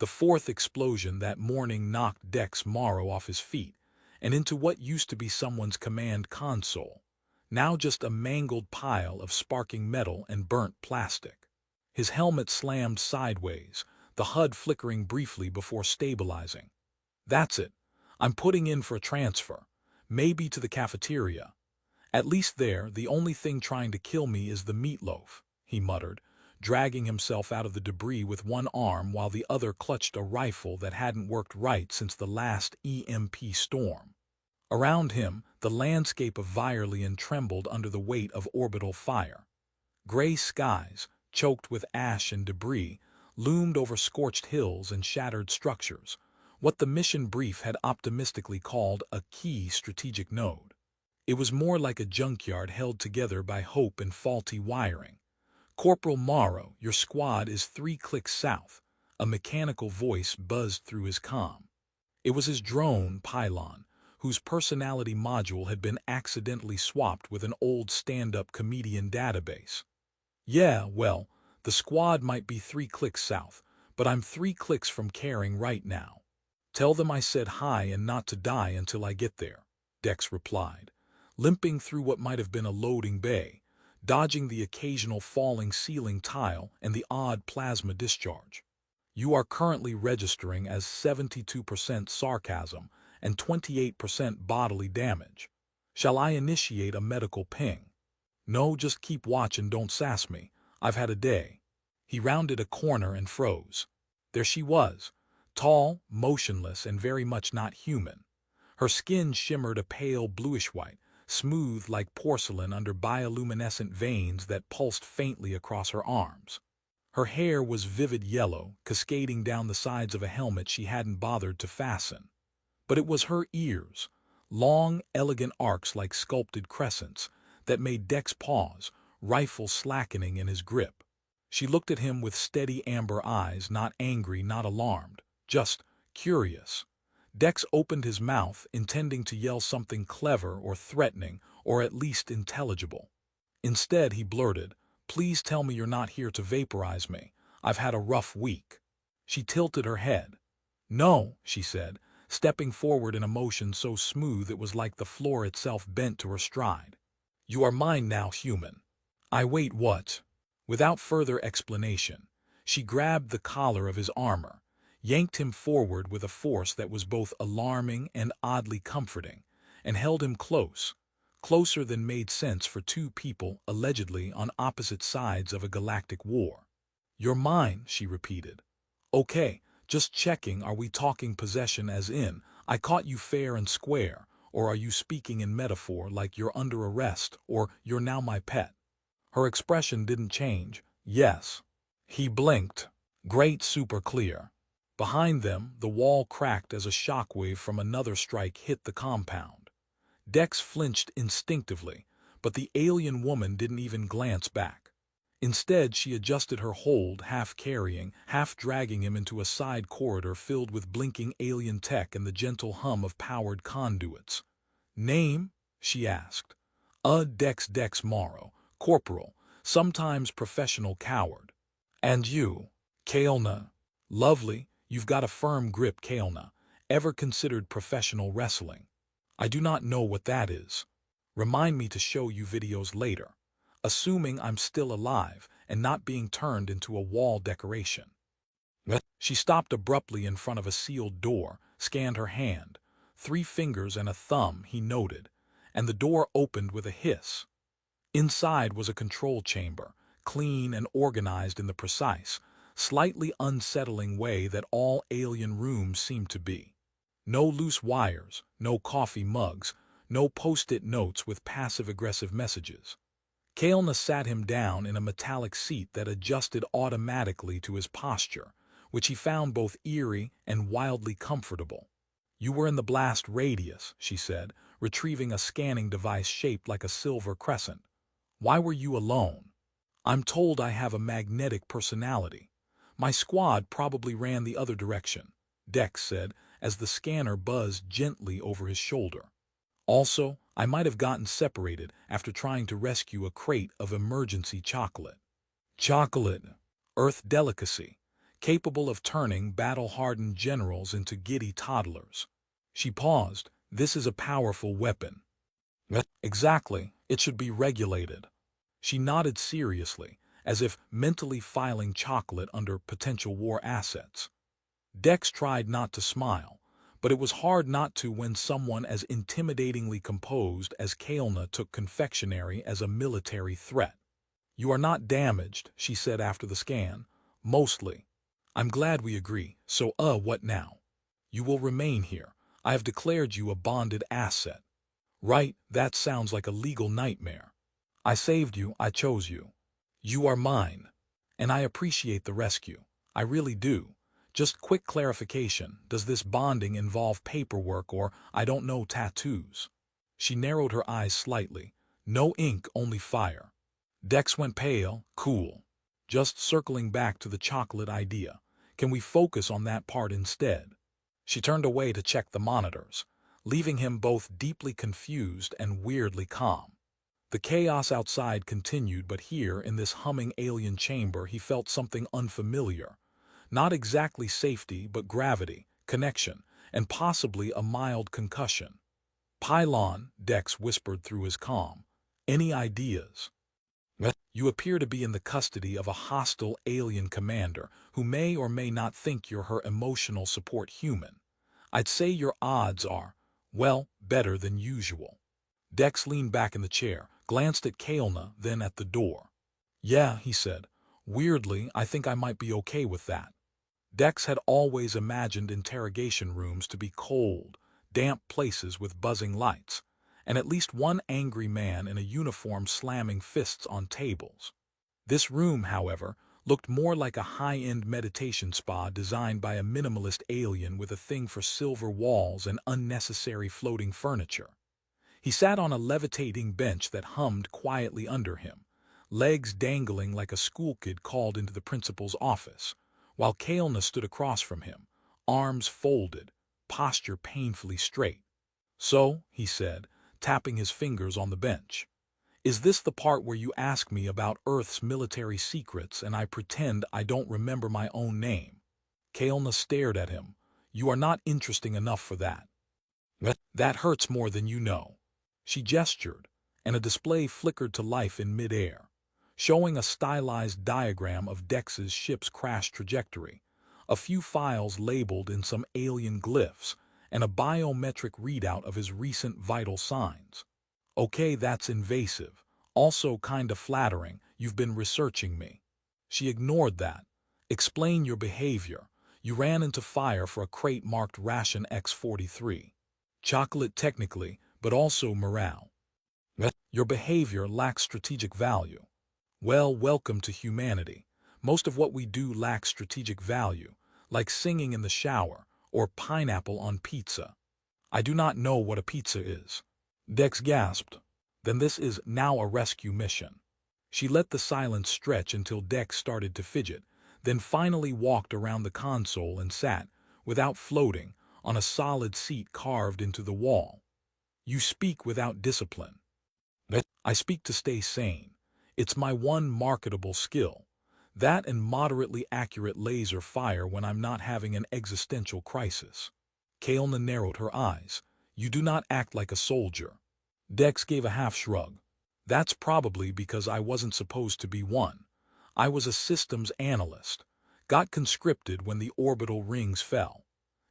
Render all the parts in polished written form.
The fourth explosion that morning knocked Dex Morrow off his feet and into what used to be someone's command console, now just a mangled pile of sparking metal and burnt plastic. His helmet slammed sideways, the HUD flickering briefly before stabilizing. "That's it. I'm putting in for a transfer. Maybe to the cafeteria. At least there, the only thing trying to kill me is the meatloaf," he muttered, dragging himself out of the debris with one arm while the other clutched a rifle that hadn't worked right since the last EMP storm. Around him, the landscape of Virelian trembled under the weight of orbital fire. Gray skies, choked with ash and debris, loomed over scorched hills and shattered structures, what the mission brief had optimistically called a key strategic node. It was more like a junkyard held together by hope and faulty wiring. "Corporal Morrow, your squad is 3 clicks south," a mechanical voice buzzed through his comm. It was his drone, Pylon, whose personality module had been accidentally swapped with an old stand-up comedian database. "Yeah, well, the squad might be 3 clicks south, but I'm 3 clicks from caring right now. Tell them I said hi and not to die until I get there," Dex replied, limping through what might have been a loading bay, dodging the occasional falling ceiling tile and the odd plasma discharge. "You are currently registering as 72% sarcasm and 28% bodily damage. Shall I initiate a medical ping?" "No, just keep watch and don't sass me. I've had a day." He rounded a corner and froze. There she was, tall, motionless, and very much not human. Her skin shimmered a pale bluish-white, smooth like porcelain under bioluminescent veins that pulsed faintly across her arms. Her hair was vivid yellow, cascading down the sides of a helmet she hadn't bothered to fasten. But it was her ears, long, elegant arcs like sculpted crescents, that made Dex pause, rifle slackening in his grip. She looked at him with steady amber eyes, not angry, not alarmed, just curious. Dex opened his mouth, intending to yell something clever or threatening, or at least intelligible. Instead, he blurted, "Please tell me you're not here to vaporize me. I've had a rough week." She tilted her head. "No," she said, stepping forward in a motion so smooth it was like the floor itself bent to her stride. "You are mine now, human." "I wait what?" Without further explanation, she grabbed the collar of his armor, yanked him forward with a force that was both alarming and oddly comforting, and held him close, closer than made sense for two people allegedly on opposite sides of a galactic war. "You're mine," she repeated. "Okay, just checking, are we talking possession as in, I caught you fair and square, or are you speaking in metaphor like you're under arrest or you're now my pet?" Her expression didn't change. "Yes." He blinked. Great, super clear. Behind them, the wall cracked as a shockwave from another strike hit the compound. Dex flinched instinctively, but the alien woman didn't even glance back. Instead, she adjusted her hold, half carrying, half dragging him into a side corridor filled with blinking alien tech and the gentle hum of powered conduits. "Name?" she asked. Dex Morrow, corporal, sometimes professional coward." "And you?" "Kaelna." "Lovely. You've got a firm grip, Kaelna. Ever considered professional wrestling?" "I do not know what that is." "Remind me to show you videos later. Assuming I'm still alive and not being turned into a wall decoration." She stopped abruptly in front of a sealed door, scanned her hand. 3 fingers and a thumb, he noted, and the door opened with a hiss. Inside was a control chamber, clean and organized in the precise, slightly unsettling way that all alien rooms seemed to be. No loose wires, no coffee mugs, no post-it notes with passive-aggressive messages. Kaelna sat him down in a metallic seat that adjusted automatically to his posture, which he found both eerie and wildly comfortable. "You were in the blast radius," she said, retrieving a scanning device shaped like a silver crescent. "Why were you alone?" "I'm told I have a magnetic personality. My squad probably ran the other direction," Dex said as the scanner buzzed gently over his shoulder. "Also, I might have gotten separated after trying to rescue a crate of emergency chocolate." "Chocolate? Earth delicacy." capable of turning battle-hardened generals into giddy toddlers. She paused. This is a powerful weapon. Exactly. It should be regulated. She nodded seriously, as if mentally filing chocolate under potential war assets. Dex tried not to smile, but it was hard not to when someone as intimidatingly composed as Kaelna took confectionery as a military threat. "You are not damaged," she said after the scan. "Mostly. I'm glad we agree, so what now? You will remain here. I have declared you a bonded asset." "Right, that sounds like a legal nightmare. I saved you, I chose you. You are mine. And I appreciate the rescue. I really do. Just quick clarification, does this bonding involve paperwork or, I don't know, tattoos?" She narrowed her eyes slightly. "No ink, only fire." Dex went pale. "Cool. Just circling back to the chocolate idea. Can we focus on that part instead?" She turned away to check the monitors, leaving him both deeply confused and weirdly calm. The chaos outside continued, but here, in this humming alien chamber, he felt something unfamiliar. Not exactly safety, but gravity, connection, and possibly a mild concussion. "Pylon," Dex whispered through his calm. "Any ideas?" "You appear to be in the custody of a hostile alien commander who may or may not think you're her emotional support human. I'd say your odds are, well, better than usual." Dex leaned back in the chair, glanced at Kaelna, then at the door. "Yeah," he said. "Weirdly, I think I might be okay with that." Dex had always imagined interrogation rooms to be cold, damp places with buzzing lights, and at least one angry man in a uniform slamming fists on tables. This room, however, looked more like a high-end meditation spa designed by a minimalist alien with a thing for silver walls and unnecessary floating furniture. He sat on a levitating bench that hummed quietly under him, legs dangling like a schoolkid called into the principal's office, while Kaelna stood across from him, arms folded, posture painfully straight. "So," he said, tapping his fingers on the bench, "is this the part where you ask me about Earth's military secrets and I pretend I don't remember my own name?" Kaelna stared at him. "You are not interesting enough for that." "That hurts more than you know." She gestured, and a display flickered to life in midair, showing a stylized diagram of Dex's ship's crash trajectory, a few files labeled in some alien glyphs, and a biometric readout of his recent vital signs. "Okay, that's invasive. Also kinda flattering, you've been researching me." She ignored that. "Explain your behavior. You ran into fire for a crate marked Ration X-43. Chocolate technically, but also morale. Your behavior lacks strategic value." "Well, welcome to humanity. Most of what we do lacks strategic value, like singing in the shower or pineapple on pizza." "I do not know what a pizza is." Dex gasped. "Then this is now a rescue mission." She let the silence stretch until Dex started to fidget, then finally walked around the console and sat, without floating, on a solid seat carved into the wall. "You speak without discipline." "I speak to stay sane. It's my one marketable skill. That and moderately accurate laser fire when I'm not having an existential crisis." Kaelna narrowed her eyes. "You do not act like a soldier." Dex gave a half shrug. "That's probably because I wasn't supposed to be one. I was a systems analyst. Got conscripted when the orbital rings fell.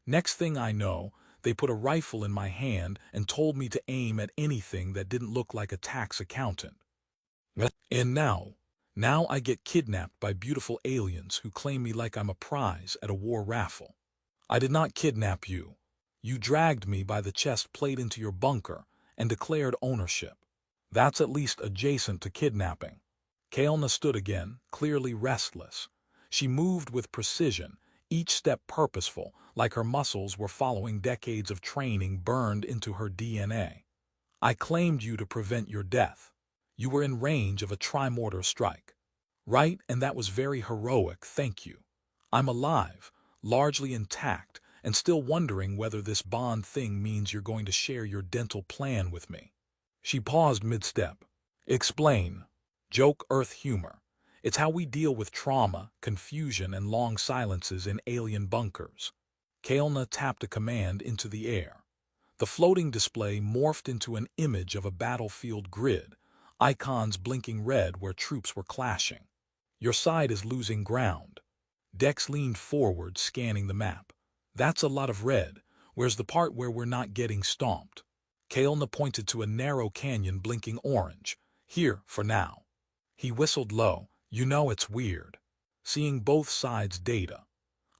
Next thing I know, they put a rifle in my hand and told me to aim at anything that didn't look like a tax accountant. And now I get kidnapped by beautiful aliens who claim me like I'm a prize at a war raffle. I did not kidnap you. You dragged me by the chest plate into your bunker and declared ownership. That's at least adjacent to kidnapping." Kaelna stood again, clearly restless. She moved with precision, each step purposeful, like her muscles were following decades of training burned into her DNA. "I claimed you to prevent your death. You were in range of a trimortar strike. Right, and that was very heroic, thank you. I'm alive, largely intact, and still wondering whether this bond thing means you're going to share your dental plan with me." She paused mid-step. "Explain." Joke Earth humor. It's how we deal with trauma, confusion, and long silences in alien bunkers. Kael'na tapped a command into the air. The floating display morphed into an image of a battlefield grid, icons blinking red where troops were clashing. Your side is losing ground. Dex leaned forward, scanning the map. That's a lot of red. Where's the part where we're not getting stomped? Kael'na pointed to a narrow canyon blinking orange. Here, for now. He whistled low. You know it's weird. Seeing both sides' data.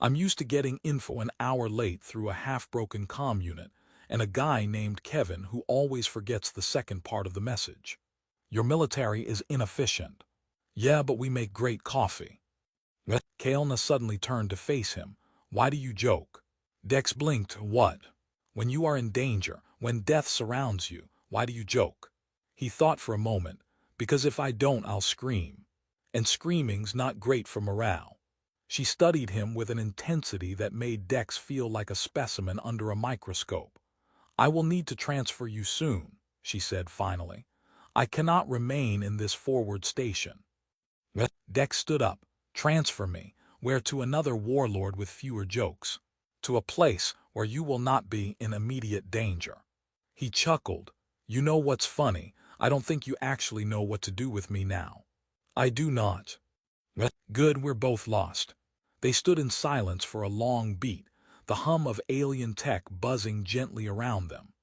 I'm used to getting info an hour late through a half-broken comm unit, and a guy named Kevin who always forgets the second part of the message. Your military is inefficient. Yeah, but we make great coffee. Kael'na suddenly turned to face him. Why do you joke? Dex blinked. What? When you are in danger, when death surrounds you, why do you joke? He thought for a moment. Because if I don't, I'll scream. And screaming's not great for morale. She studied him with an intensity that made Dex feel like a specimen under a microscope. I will need to transfer you soon, she said finally. I cannot remain in this forward station. Dex stood up. Transfer me. Where? To another warlord with fewer jokes. To a place where you will not be in immediate danger. He chuckled. You know what's funny? I don't think you actually know what to do with me now. I do not. Good, we're both lost. They stood in silence for a long beat, the hum of alien tech buzzing gently around them.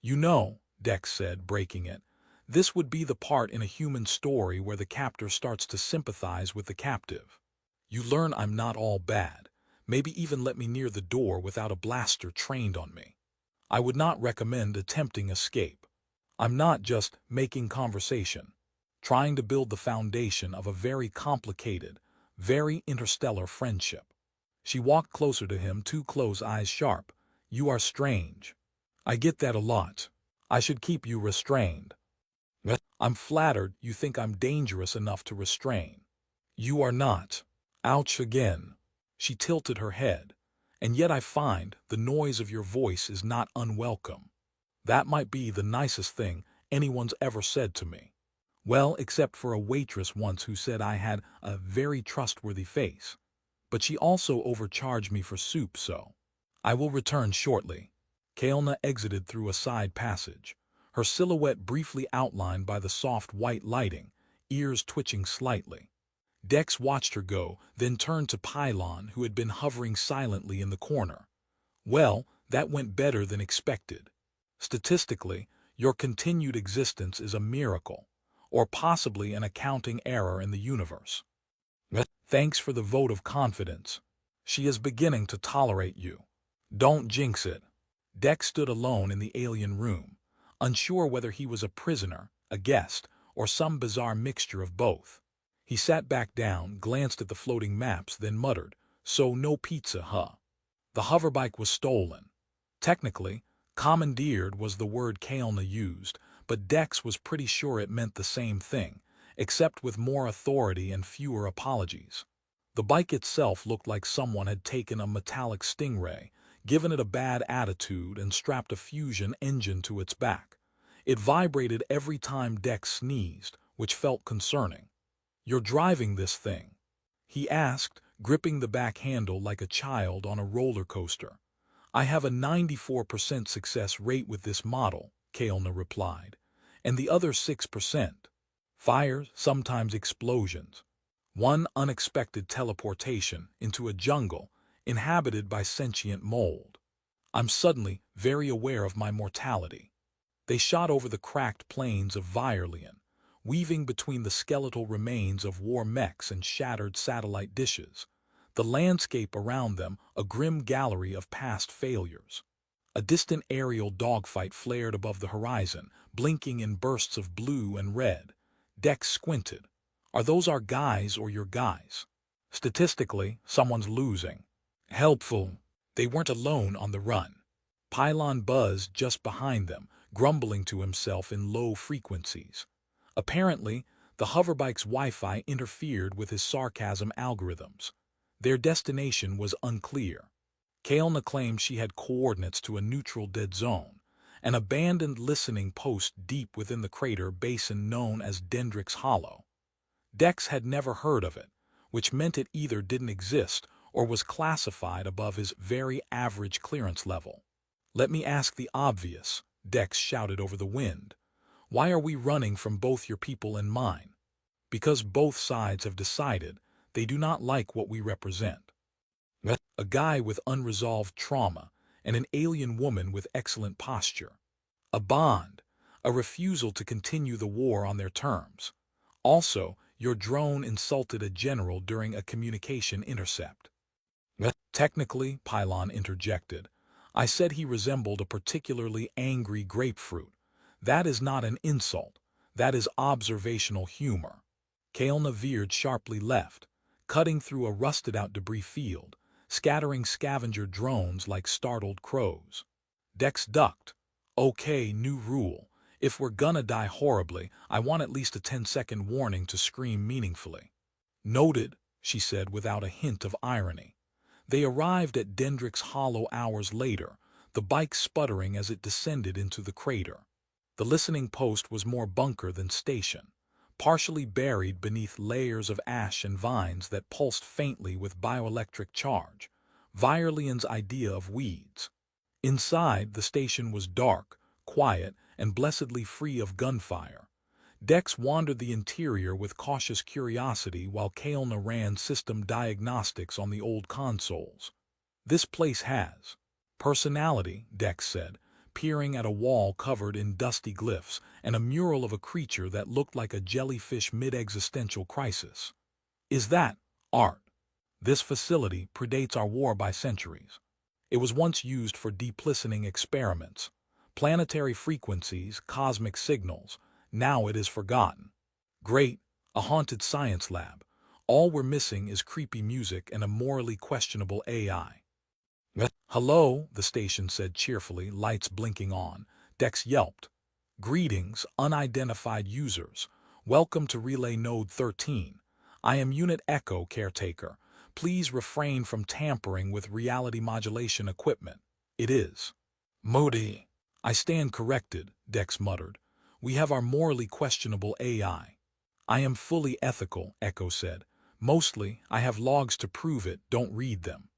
You know, Dex said, breaking it, this would be the part in a human story where the captor starts to sympathize with the captive. You learn I'm not all bad, maybe even let me near the door without a blaster trained on me. I would not recommend attempting escape. I'm not just making conversation, trying to build the foundation of a very complicated, very interstellar friendship. She walked closer to him, too close, eyes sharp. You are strange. I get that a lot. I should keep you restrained. I'm flattered you think I'm dangerous enough to restrain. You are not. Ouch again. She tilted her head. And yet I find the noise of your voice is not unwelcome. That might be the nicest thing anyone's ever said to me. Well, except for a waitress once who said I had a very trustworthy face. But she also overcharged me for soup, so. I will return shortly. Kael'na exited through a side passage, her silhouette briefly outlined by the soft white lighting, ears twitching slightly. Dex watched her go, then turned to Pylon, who had been hovering silently in the corner. Well, that went better than expected. Statistically, your continued existence is a miracle, or possibly an accounting error in the universe. Thanks for the vote of confidence. She is beginning to tolerate you. Don't jinx it. Dex stood alone in the alien room, unsure whether he was a prisoner, a guest, or some bizarre mixture of both. He sat back down, glanced at the floating maps, then muttered, So no pizza, huh? The hoverbike was stolen. Technically, commandeered was the word Kael'na used, but Dex was pretty sure it meant the same thing, except with more authority and fewer apologies. The bike itself looked like someone had taken a metallic stingray, given it a bad attitude, and strapped a fusion engine to its back. It vibrated every time Dex sneezed, which felt concerning. You're driving this thing? He asked, gripping the back handle like a child on a roller coaster. I have a 94% success rate with this model, Kael'na replied, and the other 6%. Fires, sometimes explosions. One unexpected teleportation into a jungle inhabited by sentient mold. I'm suddenly very aware of my mortality. They shot over the cracked plains of Virelian, weaving between the skeletal remains of war mechs and shattered satellite dishes. The landscape around them a grim gallery of past failures. A distant aerial dogfight flared above the horizon, blinking in bursts of blue and red. Dex squinted. Are those our guys or your guys? Statistically, someone's losing. Helpful. They weren't alone on the run. Pylon buzzed just behind them, grumbling to himself in low frequencies. Apparently, the hoverbike's Wi-Fi interfered with his sarcasm algorithms. Their destination was unclear. Kael'na claimed she had coordinates to a neutral dead zone, an abandoned listening post deep within the crater basin known as Dendrix Hollow. Dex had never heard of it, which meant it either didn't exist or was classified above his very average clearance level. "Let me ask the obvious," Dex shouted over the wind. "Why are we running from both your people and mine?" "Because both sides have decided they do not like what we represent. A guy with unresolved trauma and an alien woman with excellent posture. A bond, a refusal to continue the war on their terms. Also, your drone insulted a general during a communication intercept." "Technically," Pylon interjected, "I said he resembled a particularly angry grapefruit. That is not an insult. That is observational humor." Kael'na veered sharply left, cutting through a rusted-out debris field, scattering scavenger drones like startled crows. Dex ducked. "Okay, new rule. If we're gonna die horribly, I want at least a 10-second warning to scream meaningfully." "Noted," she said without a hint of irony. They arrived at Dendrick's Hollow hours later, the bike sputtering as it descended into the crater. The listening post was more bunker than station, partially buried beneath layers of ash and vines that pulsed faintly with bioelectric charge, Virelian's idea of weeds. Inside, the station was dark, quiet, and blessedly free of gunfire. Dex wandered the interior with cautious curiosity while Kael'na ran system diagnostics on the old consoles. "This place has personality," Dex said, peering at a wall covered in dusty glyphs and a mural of a creature that looked like a jellyfish mid-existential crisis. "Is that art? This facility predates our war by centuries. It was once used for deplistening experiments, planetary frequencies, cosmic signals. Now it is forgotten. Great, a haunted science lab. All we're missing is creepy music and a morally questionable AI. "Hello," the station said cheerfully, lights blinking on. Dex yelped. "Greetings, unidentified users. Welcome to Relay Node 13. I am Unit Echo Caretaker. Please refrain from tampering with reality modulation equipment. It is moody." "I stand corrected," Dex muttered. "We have our morally questionable AI. "I am fully ethical," Echo said. "Mostly, I have logs to prove it, don't read them."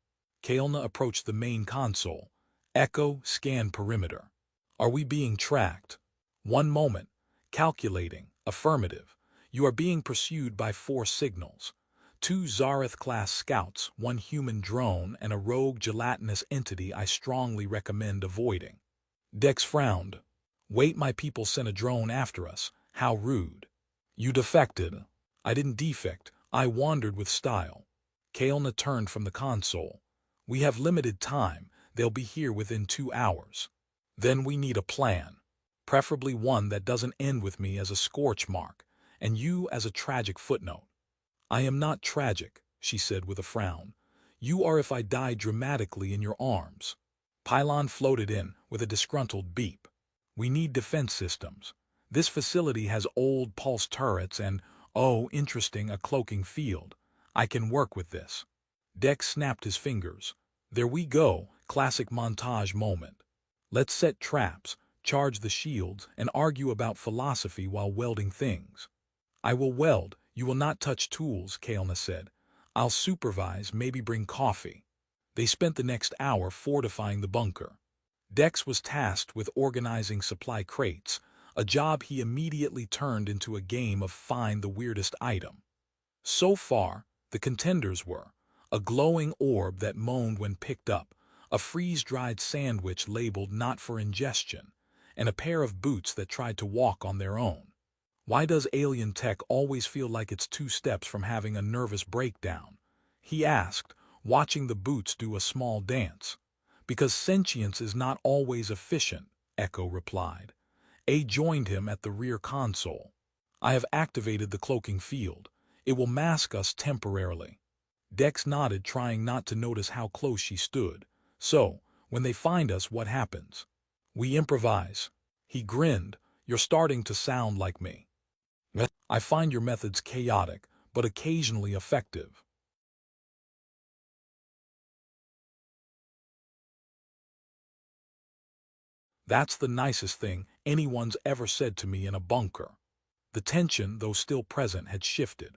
Kael'na approached the main console. "Echo, scan perimeter. Are we being tracked?" "One moment. Calculating. Affirmative. You are being pursued by 4 signals. 2 Zareth-class scouts, 1 human drone, and a rogue gelatinous entity I strongly recommend avoiding." Dex frowned. "Wait, my people sent a drone after us. How rude." "You defected." "I didn't defect. I wandered with style." Kael'na turned from the console. "We have limited time. They'll be here within 2 hours. Then we need a plan. Preferably one that doesn't end with me as a scorch mark, and you as a tragic footnote." "I am not tragic," she said with a frown. "You are if I die dramatically in your arms." Pylon floated in with a disgruntled beep. "We need defense systems. This facility has old pulse turrets and, oh, interesting, a cloaking field. I can work with this." Dex snapped his fingers. "There we go, classic montage moment. Let's set traps, charge the shields, and argue about philosophy while welding things." "I will weld. You will not touch tools," Kael'na said. "I'll supervise, maybe bring coffee." They spent the next hour fortifying the bunker. Dex was tasked with organizing supply crates, a job he immediately turned into a game of find the weirdest item. So far, the contenders were a glowing orb that moaned when picked up, a freeze-dried sandwich labeled not for ingestion, and a pair of boots that tried to walk on their own. Why does alien tech always feel like it's 2 steps from having a nervous breakdown? He asked, watching the boots do a small dance. "Because sentience is not always efficient," Echo replied. A joined him at the rear console. "I have activated the cloaking field. It will mask us temporarily." Dex nodded, trying not to notice how close she stood. "So, when they find us, what happens?" "We improvise." He grinned. "You're starting to sound like me." "I find your methods chaotic, but occasionally effective." That's the nicest thing anyone's ever said to me in a bunker. The tension, though still present, had shifted.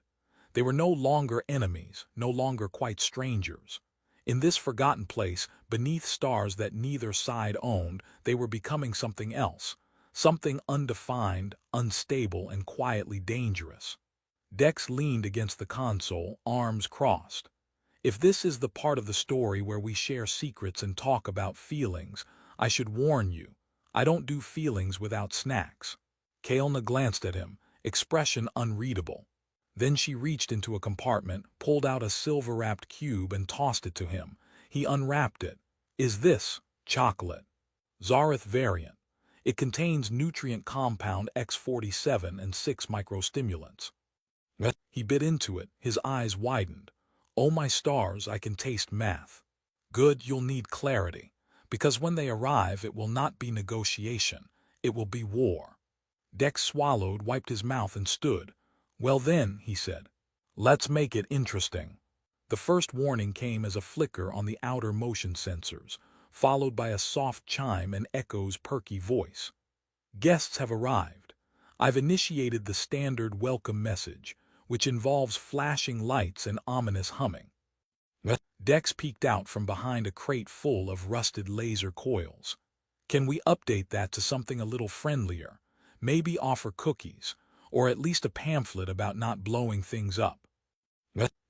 They were no longer enemies, no longer quite strangers. In this forgotten place, beneath stars that neither side owned, they were becoming something else, something undefined, unstable, and quietly dangerous. Dex leaned against the console, arms crossed. If this is the part of the story where we share secrets and talk about feelings, I should warn you, I don't do feelings without snacks. Kaelna glanced at him, expression unreadable. Then she reached into a compartment, pulled out a silver-wrapped cube and tossed it to him. He unwrapped it. Is this chocolate? Zareth variant. It contains nutrient compound X47 and 6 microstimulants. He bit into it, his eyes widened. Oh my stars, I can taste math. Good, you'll need clarity. Because when they arrive, it will not be negotiation. It will be war. Dex swallowed, wiped his mouth, and stood. Well then, he said. Let's make it interesting. The first warning came as a flicker on the outer motion sensors, followed by a soft chime and Echo's perky voice. Guests have arrived. I've initiated the standard welcome message, which involves flashing lights and ominous humming. Dex peeked out from behind a crate full of rusted laser coils. Can we update that to something a little friendlier? Maybe offer cookies, or at least a pamphlet about not blowing things up.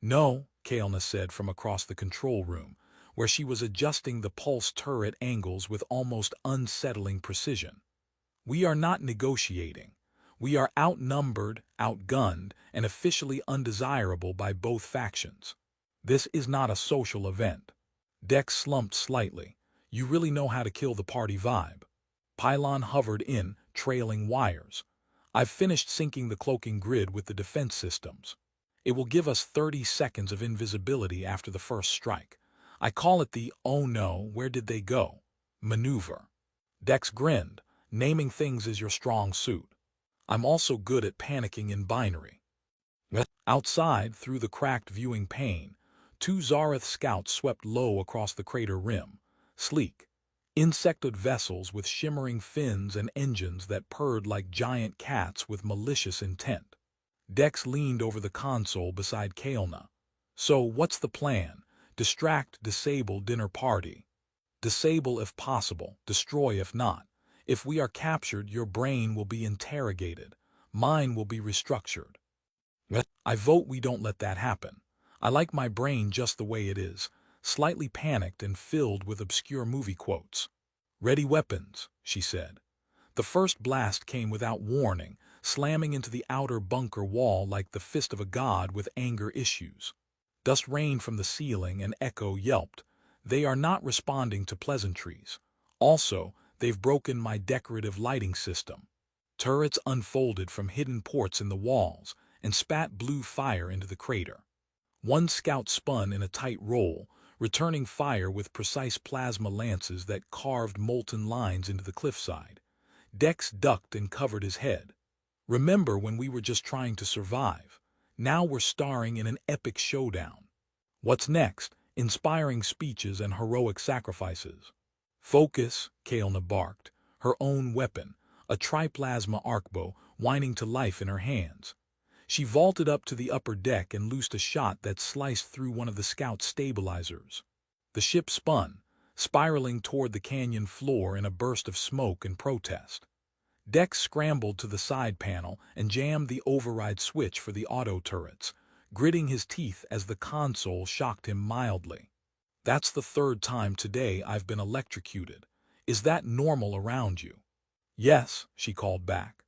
No, Kaelna said from across the control room, where she was adjusting the pulse turret angles with almost unsettling precision. We are not negotiating. We are outnumbered, outgunned, and officially undesirable by both factions. This is not a social event. Dex slumped slightly. You really know how to kill the party vibe. Pylon hovered in, trailing wires. I've finished syncing the cloaking grid with the defense systems. It will give us 30 seconds of invisibility after the first strike. I call it the "oh no, where did they go?" maneuver. Dex grinned. Naming things is your strong suit. I'm also good at panicking in binary. Outside, through the cracked viewing pane, 2 Zareth scouts swept low across the crater rim, sleek, insectoid vessels with shimmering fins and engines that purred like giant cats with malicious intent. Dex leaned over the console beside Kaelna. So, what's the plan? Distract, disable, dinner party. Disable if possible, destroy if not. If we are captured, your brain will be interrogated. Mine will be restructured. I vote we don't let that happen. I like my brain just the way it is, slightly panicked and filled with obscure movie quotes. Ready weapons, she said. The first blast came without warning, slamming into the outer bunker wall like the fist of a god with anger issues. Dust rained from the ceiling and Echo yelped. They are not responding to pleasantries. Also, they've broken my decorative lighting system. Turrets unfolded from hidden ports in the walls and spat blue fire into the crater. One scout spun in a tight roll, returning fire with precise plasma lances that carved molten lines into the cliffside. Dex ducked and covered his head. Remember when we were just trying to survive? Now we're starring in an epic showdown. What's next? Inspiring speeches and heroic sacrifices. Focus, Kaelna barked, her own weapon, a triplasma arcbow, whining to life in her hands. She vaulted up to the upper deck and loosed a shot that sliced through one of the scout's stabilizers. The ship spun, spiraling toward the canyon floor in a burst of smoke and protest. Dex scrambled to the side panel and jammed the override switch for the auto turrets, gritting his teeth as the console shocked him mildly. That's the 3rd time today I've been electrocuted. Is that normal around you? Yes, she called back.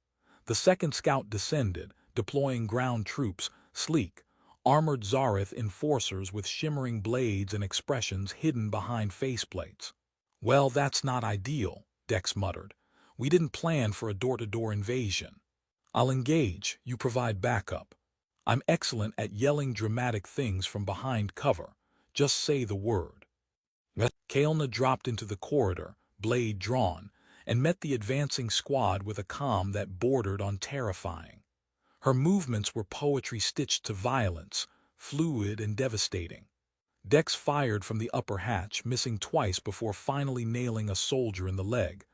The second scout descended, deploying ground troops, sleek, armored Zareth enforcers with shimmering blades and expressions hidden behind faceplates. Well, that's not ideal, Dex muttered. We didn't plan for a door-to-door invasion. I'll engage, you provide backup. I'm excellent at yelling dramatic things from behind cover. Just say the word. Kaelna dropped into the corridor, blade drawn, and met the advancing squad with a calm that bordered on terrifying. Her movements were poetry stitched to violence, fluid and devastating. Dex fired from the upper hatch, missing twice before finally nailing a soldier in the leg.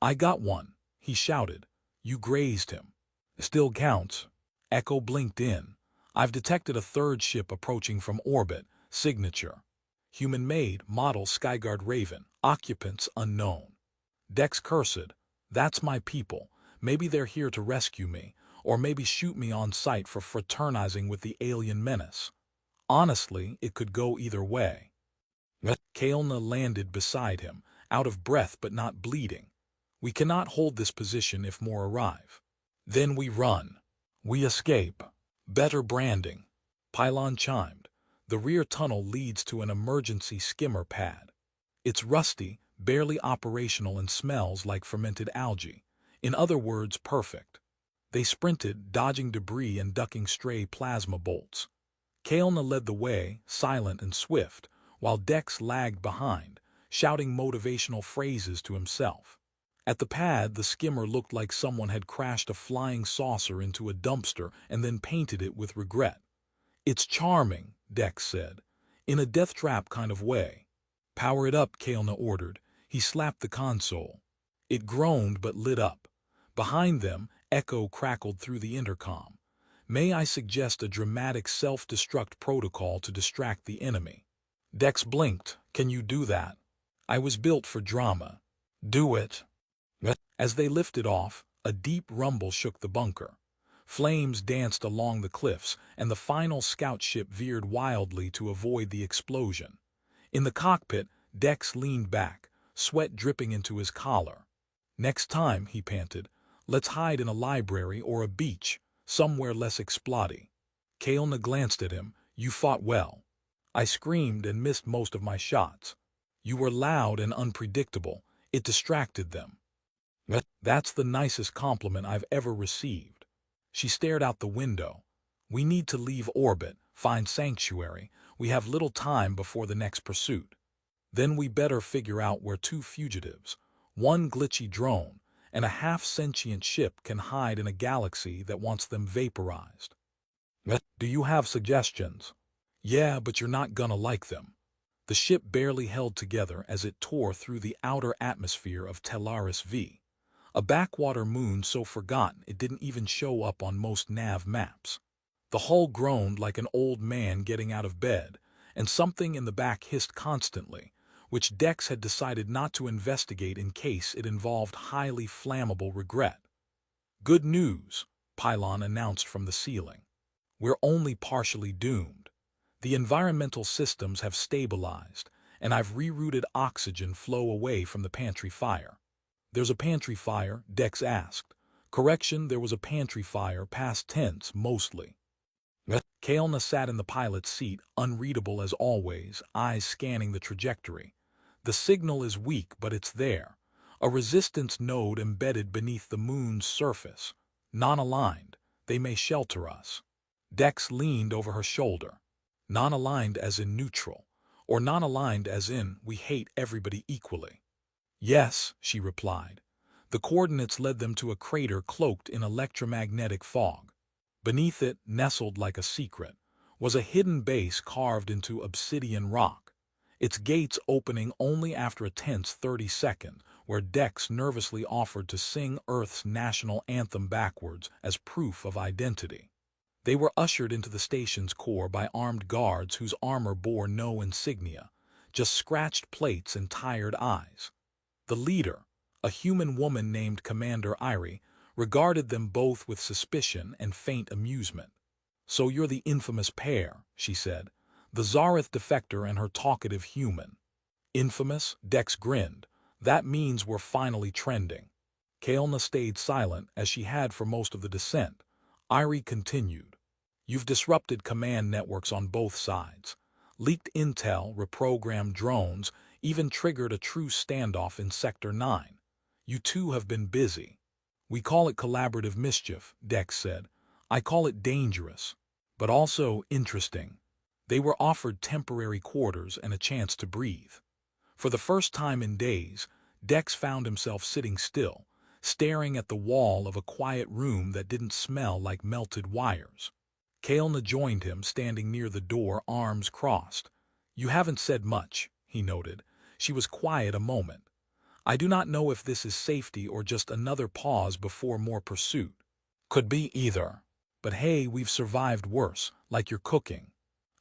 I got one, he shouted. You grazed him. Still counts. Echo blinked in. I've detected a third ship approaching from orbit, signature. Human-made, model Skyguard Raven, occupants unknown. Dex cursed, that's my people. Maybe they're here to rescue me, or maybe shoot me on sight for fraternizing with the alien menace. Honestly, it could go either way. Kael'na landed beside him, out of breath but not bleeding. We cannot hold this position if more arrive. Then we run. We escape. Better branding. Pylon chimed. The rear tunnel leads to an emergency skimmer pad. It's rusty, barely operational, and smells like fermented algae. In other words, perfect. They sprinted, dodging debris and ducking stray plasma bolts. Kael'na led the way, silent and swift, while Dex lagged behind, shouting motivational phrases to himself. At the pad, the skimmer looked like someone had crashed a flying saucer into a dumpster and then painted it with regret. "It's charming," Dex said, "in a death trap kind of way." "Power it up," Kael'na ordered. He slapped the console. It groaned but lit up. Behind them, echo crackled through the intercom. "May I suggest a dramatic self-destruct protocol to distract the enemy?" Dex blinked. "Can you do that?" "I was built for drama." "Do it." As they lifted off, a deep rumble shook the bunker. Flames danced along the cliffs, and the final scout ship veered wildly to avoid the explosion. In the cockpit, Dex leaned back, sweat dripping into his collar. "Next time," he panted, "let's hide in a library or a beach, somewhere less explodey." Kael'na glanced at him. "You fought well." "I screamed and missed most of my shots." "You were loud and unpredictable. It distracted them." "That's the nicest compliment I've ever received." She stared out the window. "We need to leave orbit, find sanctuary. We have little time before the next pursuit. Then we better figure out where two fugitives, one glitchy drone, and a half-sentient ship can hide in a galaxy that wants them vaporized." "Do you have suggestions?" "Yeah, but you're not gonna like them." The ship barely held together as it tore through the outer atmosphere of Telaris V, a backwater moon so forgotten it didn't even show up on most nav maps. The hull groaned like an old man getting out of bed, and something in the back hissed constantly, which Dex had decided not to investigate in case it involved highly flammable regret. "Good news," Pylon announced from the ceiling. "We're only partially doomed. The environmental systems have stabilized, and I've rerouted oxygen flow away from the pantry fire." "There's a pantry fire?" Dex asked. "Correction, there was a pantry fire, past tense, mostly." Kael'na sat in the pilot's seat, unreadable as always, eyes scanning the trajectory. "The signal is weak, but it's there. A resistance node embedded beneath the moon's surface. Non-aligned. They may shelter us." Dex leaned over her shoulder. "Non-aligned as in neutral, or non-aligned as in we hate everybody equally?" "Yes," she replied. The coordinates led them to a crater cloaked in electromagnetic fog. Beneath it, nestled like a secret, was a hidden base carved into obsidian rock, its gates opening only after a tense 30-second, where Dex nervously offered to sing Earth's national anthem backwards as proof of identity. They were ushered into the station's core by armed guards whose armor bore no insignia, just scratched plates and tired eyes. The leader, a human woman named Commander Irie, regarded them both with suspicion and faint amusement. "So you're the infamous pair," she said, "the Zareth defector and her talkative human." "Infamous?" Dex grinned. "That means we're finally trending." Kael'na stayed silent, as she had for most of the descent. Irie continued. "You've disrupted command networks on both sides, leaked intel, reprogrammed drones, even triggered a true standoff in Sector 9. You two have been busy." "We call it collaborative mischief," Dex said. "I call it dangerous, but also interesting." They were offered temporary quarters and a chance to breathe. For the first time in days, Dex found himself sitting still, staring at the wall of a quiet room that didn't smell like melted wires. Kael'na joined him, standing near the door, arms crossed. "You haven't said much," he noted. She was quiet a moment. "I do not know if this is safety or just another pause before more pursuit." "Could be either." But hey, we've survived worse, like you're cooking.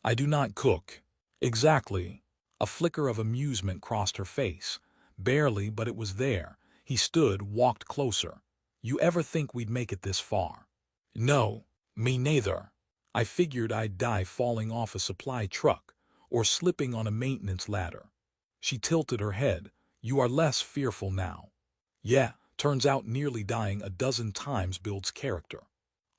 I do not cook. Exactly. A flicker of amusement crossed her face. Barely, but it was there. He stood, walked closer. You ever think we'd make it this far? No, me neither. I figured I'd die falling off a supply truck, or slipping on a maintenance ladder. She tilted her head. You are less fearful now. Yeah, turns out nearly dying a dozen times builds character.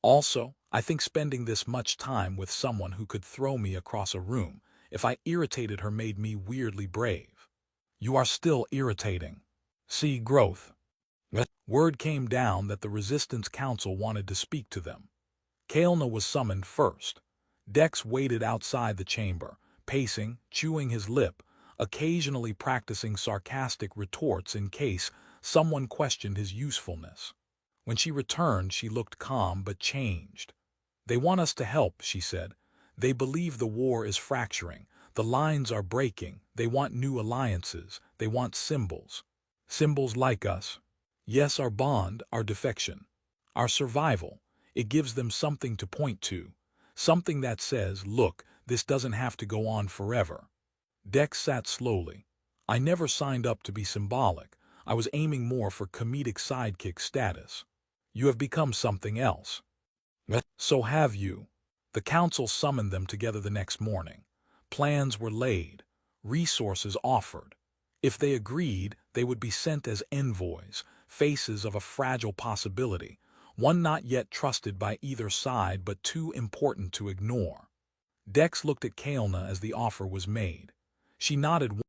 Also, I think spending this much time with someone who could throw me across a room if I irritated her made me weirdly brave. You are still irritating. See growth. Word came down that the Resistance Council wanted to speak to them. Kael'na was summoned first. Dex waited outside the chamber, pacing, chewing his lip, occasionally practicing sarcastic retorts in case someone questioned his usefulness. When she returned, she looked calm but changed. They want us to help, she said. They believe the war is fracturing. The lines are breaking. They want new alliances. They want symbols. Symbols like us. Yes, our bond, our defection, our survival. It gives them something to point to. Something that says, look, this doesn't have to go on forever. Dex sat slowly. I never signed up to be symbolic. I was aiming more for comedic sidekick status. You have become something else. So have you. The council summoned them together the next morning. Plans were laid, resources offered. If they agreed, they would be sent as envoys, faces of a fragile possibility, one not yet trusted by either side but too important to ignore. Dex looked at Kael'na as the offer was made. She nodded